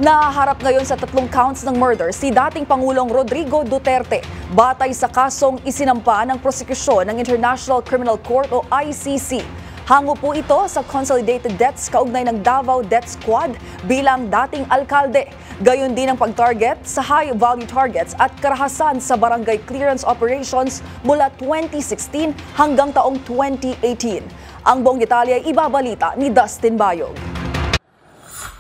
Nahaharap ngayon sa 3 counts ng murder si dating Pangulong Rodrigo Duterte batay sa kasong isinampa ng prosekusyon ng International Criminal Court o ICC. Hango po ito sa consolidated debts kaugnay ng Davao Death Squad bilang dating alkalde. Gayon din ang pag-target sa high-value targets at karahasan sa barangay clearance operations mula 2016 hanggang taong 2018. Ang buong detalye ay ibabalita ni Dustin Bayog.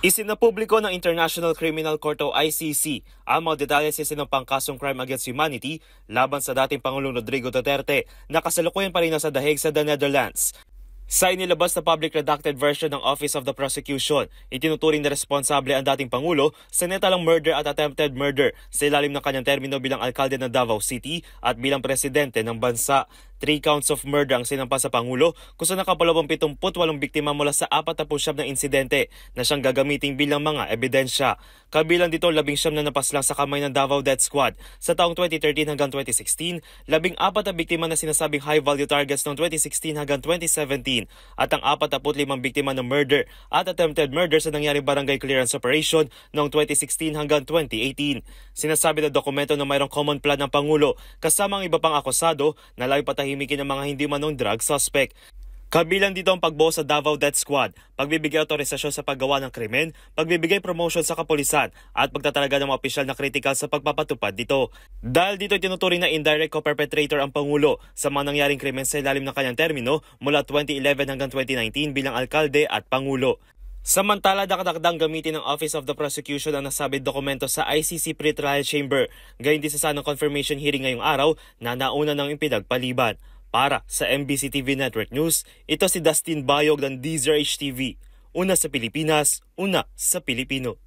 Isinapubliko ng International Criminal Court o ICC ang mga detalye sa sinampang kasong crime against humanity laban sa dating Pangulong Rodrigo Duterte na kasalukuyan pa rin nasa dahig sa The Netherlands. Sa inilabas na public redacted version ng Office of the Prosecution, itinuturing na responsable ang dating Pangulo sa netalang murder at attempted murder sa ilalim ng kanyang termino bilang alkalde ng Davao City at bilang presidente ng bansa. 3 counts of murder ang sinampa sa Pangulo kung saan nakapaloob ang 78 biktima mula sa 49 na insidente na siyang gagamitin bilang mga ebidensya. Kabilang dito 19 na napaslang sa kamay ng Davao Death Squad sa taong 2013 hanggang 2016, 14 na biktima na sinasabing high-value targets noong 2016 hanggang 2017 at ang 45 biktima ng murder at attempted murder sa nangyaring barangay clearance operation noong 2016 hanggang 2018. Sinasabi ng dokumento na mayroong common plan ng Pangulo kasama ang iba pang akusado na layong patahimikin ng mga hindi manong drug suspect. Kabilang dito ang pagbuo sa Davao Death Squad, pagbibigay otorisasyon sa paggawa ng krimen, pagbibigay promotion sa kapulisan at pagtatalaga ng mga opisyal na kritikal sa pagpapatupad dito. Dahil dito tinuturing na indirect co-perpetrator ang Pangulo sa mga nangyaring krimen sa ilalim ng kanyang termino mula 2011 hanggang 2019 bilang alkalde at Pangulo. Samantala, dakdakdang gamitin ng Office of the Prosecution ang nasabing dokumento sa ICC Pre-Trial Chamber. Gayon din sa sanang confirmation hearing ngayong araw na nauna ng ipinagpaliban. Para sa MBC TV Network News, ito si Dustin Bayog ng DZRH TV. Una sa Pilipinas, una sa Pilipino.